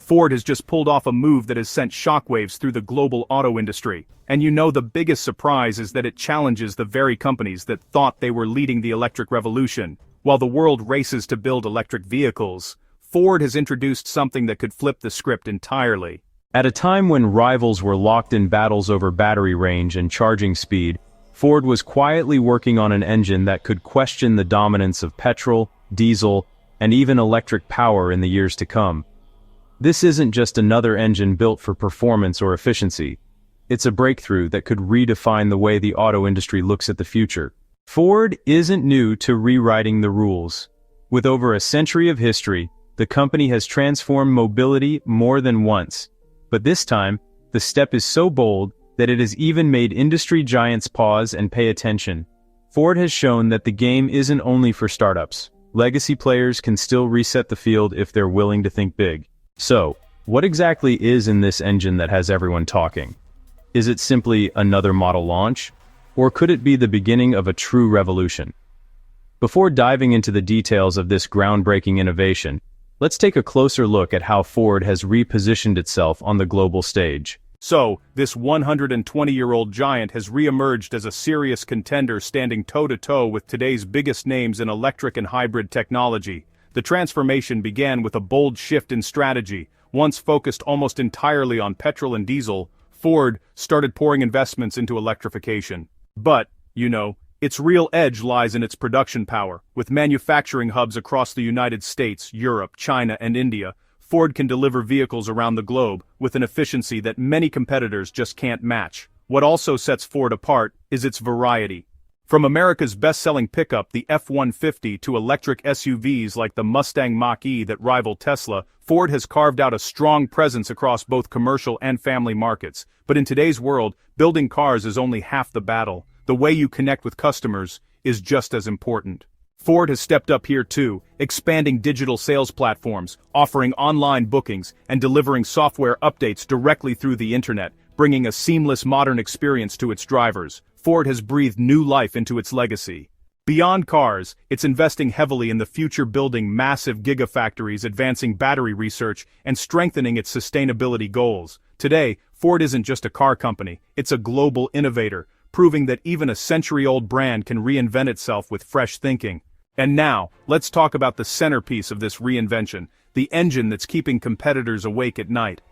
Ford has just pulled off a move that has sent shockwaves through the global auto industry. And you know the biggest surprise is that it challenges the very companies that thought they were leading the electric revolution. While the world races to build electric vehicles, Ford has introduced something that could flip the script entirely. At a time when rivals were locked in battles over battery range and charging speed, Ford was quietly working on an engine that could question the dominance of petrol, diesel, and even electric power in the years to come. This isn't just another engine built for performance or efficiency. It's a breakthrough that could redefine the way the auto industry looks at the future. Ford isn't new to rewriting the rules. With over a century of history, the company has transformed mobility more than once. But this time, the step is so bold that it has even made industry giants pause and pay attention. Ford has shown that the game isn't only for startups. Legacy players can still reset the field if they're willing to think big. So, what exactly is in this engine that has everyone talking? Is it simply another model launch? Or could it be the beginning of a true revolution? Before diving into the details of this groundbreaking innovation, let's take a closer look at how Ford has repositioned itself on the global stage. So, this 120-year-old giant has re-emerged as a serious contender standing toe-to-toe with today's biggest names in electric and hybrid technology. The transformation began with a bold shift in strategy. Once focused almost entirely on petrol and diesel, Ford started pouring investments into electrification. But, its real edge lies in its production power. With manufacturing hubs across the United States, Europe, China, and India, Ford can deliver vehicles around the globe with an efficiency that many competitors just can't match. What also sets Ford apart is its variety. From America's best-selling pickup, the F-150, to electric SUVs like the Mustang Mach-E that rival Tesla, Ford has carved out a strong presence across both commercial and family markets. But in today's world, building cars is only half the battle. The way you connect with customers is just as important. Ford has stepped up here too, expanding digital sales platforms, offering online bookings, and delivering software updates directly through the internet, bringing a seamless modern experience to its drivers. Ford has breathed new life into its legacy. Beyond cars, it's investing heavily in the future, building massive gigafactories, advancing battery research, and strengthening its sustainability goals. Today, Ford isn't just a car company, it's a global innovator, proving that even a century-old brand can reinvent itself with fresh thinking. And now, let's talk about the centerpiece of this reinvention, the engine that's keeping competitors awake at night.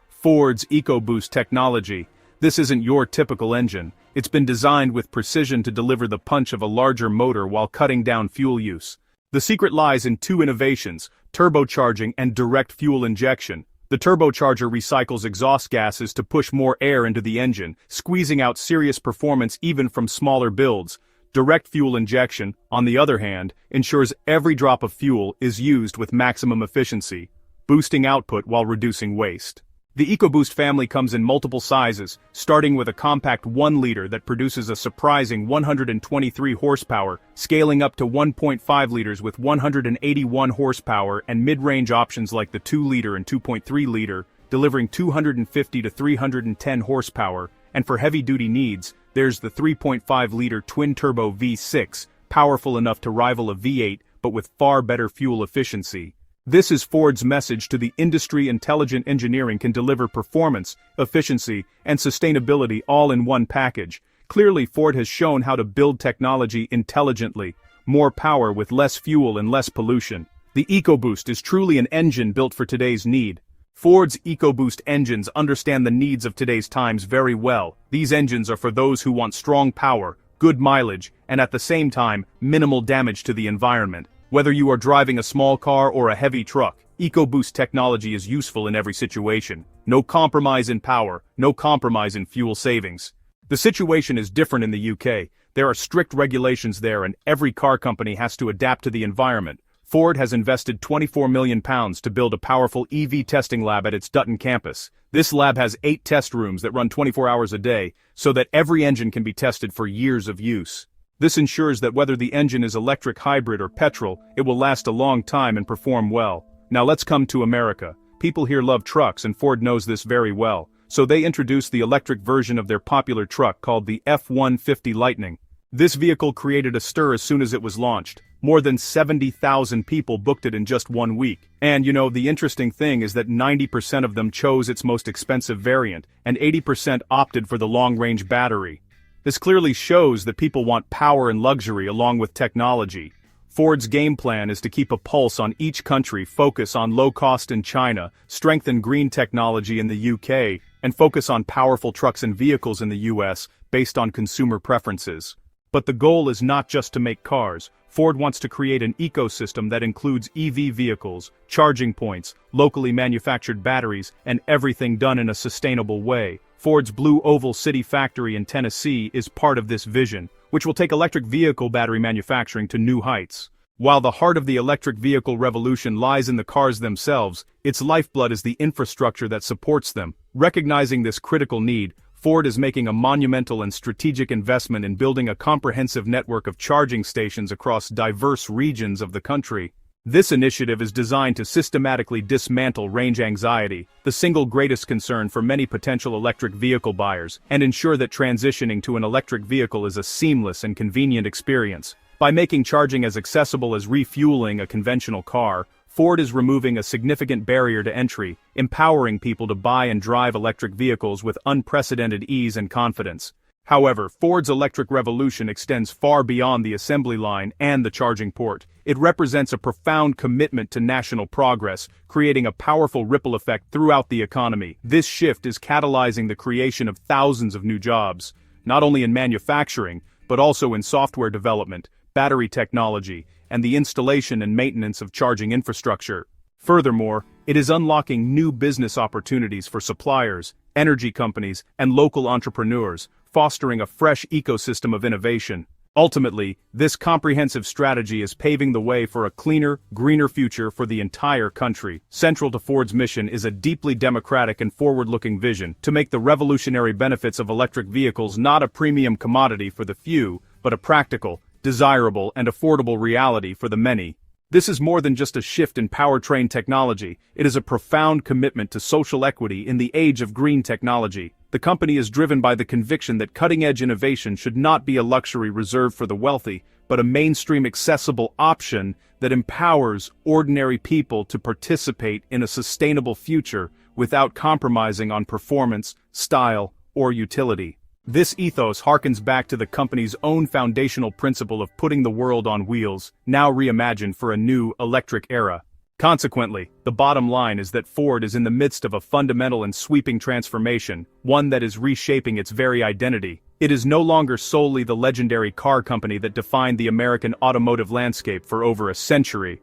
Ford's EcoBoost technology. This isn't your typical engine. It's been designed with precision to deliver the punch of a larger motor while cutting down fuel use. The secret lies in two innovations: turbocharging and direct fuel injection. The turbocharger recycles exhaust gases to push more air into the engine, squeezing out serious performance even from smaller builds. Direct fuel injection, on the other hand, ensures every drop of fuel is used with maximum efficiency, boosting output while reducing waste. The EcoBoost family comes in multiple sizes, starting with a compact 1-liter that produces a surprising 123 horsepower, scaling up to 1.5 liters with 181 horsepower, and mid-range options like the 2-liter and 2.3-liter, delivering 250 to 310 horsepower, and for heavy-duty needs, there's the 3.5-liter twin-turbo V6, powerful enough to rival a V8 but with far better fuel efficiency. This is Ford's message to the industry: intelligent engineering can deliver performance, efficiency, and sustainability all in one package. Clearly, Ford has shown how to build technology intelligently, more power with less fuel and less pollution. The EcoBoost is truly an engine built for today's need. Ford's EcoBoost engines understand the needs of today's times very well. These engines are for those who want strong power, good mileage, and at the same time, minimal damage to the environment. Whether you are driving a small car or a heavy truck, EcoBoost technology is useful in every situation. No compromise in power, no compromise in fuel savings. The situation is different in the UK. There are strict regulations there and every car company has to adapt to the environment. Ford has invested £24 million to build a powerful EV testing lab at its Dutton campus. This lab has 8 test rooms that run 24 hours a day, so that every engine can be tested for years of use. This ensures that whether the engine is electric, hybrid, or petrol, it will last a long time and perform well. Now let's come to America. People here love trucks and Ford knows this very well, so they introduced the electric version of their popular truck called the F-150 Lightning. This vehicle created a stir as soon as it was launched. More than 70,000 people booked it in just 1 week. And the interesting thing is that 90% of them chose its most expensive variant, and 80% opted for the long-range battery. This clearly shows that people want power and luxury along with technology. Ford's game plan is to keep a pulse on each country, focus on low cost in China, strengthen green technology in the UK, and focus on powerful trucks and vehicles in the US based on consumer preferences. But the goal is not just to make cars. Ford wants to create an ecosystem that includes EV vehicles, charging points, locally manufactured batteries, and everything done in a sustainable way. Ford's Blue Oval City factory in Tennessee is part of this vision, which will take electric vehicle battery manufacturing to new heights. While the heart of the electric vehicle revolution lies in the cars themselves, its lifeblood is the infrastructure that supports them. Recognizing this critical need, Ford is making a monumental and strategic investment in building a comprehensive network of charging stations across diverse regions of the country. This initiative is designed to systematically dismantle range anxiety, the single greatest concern for many potential electric vehicle buyers, and ensure that transitioning to an electric vehicle is a seamless and convenient experience. By making charging as accessible as refueling a conventional car, Ford is removing a significant barrier to entry, empowering people to buy and drive electric vehicles with unprecedented ease and confidence. However, Ford's electric revolution extends far beyond the assembly line and the charging port. It represents a profound commitment to national progress, creating a powerful ripple effect throughout the economy. This shift is catalyzing the creation of thousands of new jobs, not only in manufacturing, but also in software development, battery technology, and the installation and maintenance of charging infrastructure. Furthermore, it is unlocking new business opportunities for suppliers, energy companies, and local entrepreneurs, fostering a fresh ecosystem of innovation. Ultimately, this comprehensive strategy is paving the way for a cleaner, greener future for the entire country. Central to Ford's mission is a deeply democratic and forward-looking vision to make the revolutionary benefits of electric vehicles not a premium commodity for the few, but a practical, desirable, and affordable reality for the many. This is more than just a shift in powertrain technology, it is a profound commitment to social equity in the age of green technology. The company is driven by the conviction that cutting-edge innovation should not be a luxury reserved for the wealthy, but a mainstream accessible option that empowers ordinary people to participate in a sustainable future without compromising on performance, style, or utility. This ethos harkens back to the company's own foundational principle of putting the world on wheels, now reimagined for a new, electric era. Consequently, the bottom line is that Ford is in the midst of a fundamental and sweeping transformation, one that is reshaping its very identity. It is no longer solely the legendary car company that defined the American automotive landscape for over a century.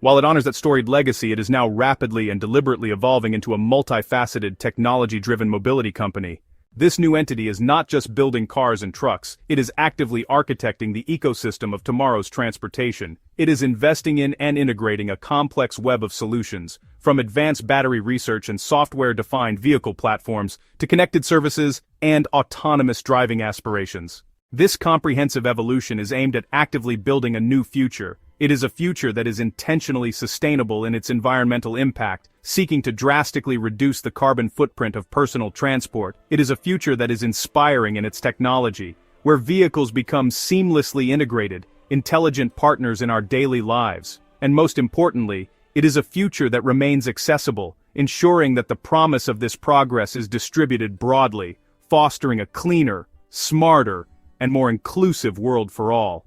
While it honors that storied legacy, it is now rapidly and deliberately evolving into a multifaceted, technology-driven mobility company. This new entity is not just building cars and trucks, it is actively architecting the ecosystem of tomorrow's transportation. It is investing in and integrating a complex web of solutions, from advanced battery research and software-defined vehicle platforms to connected services and autonomous driving aspirations. This comprehensive evolution is aimed at actively building a new future. It is a future that is intentionally sustainable in its environmental impact, seeking to drastically reduce the carbon footprint of personal transport. It is a future that is inspiring in its technology, where vehicles become seamlessly integrated, intelligent partners in our daily lives. And most importantly, it is a future that remains accessible, ensuring that the promise of this progress is distributed broadly, fostering a cleaner, smarter, and more inclusive world for all.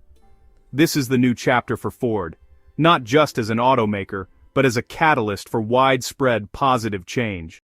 This is the new chapter for Ford, not just as an automaker, but as a catalyst for widespread positive change.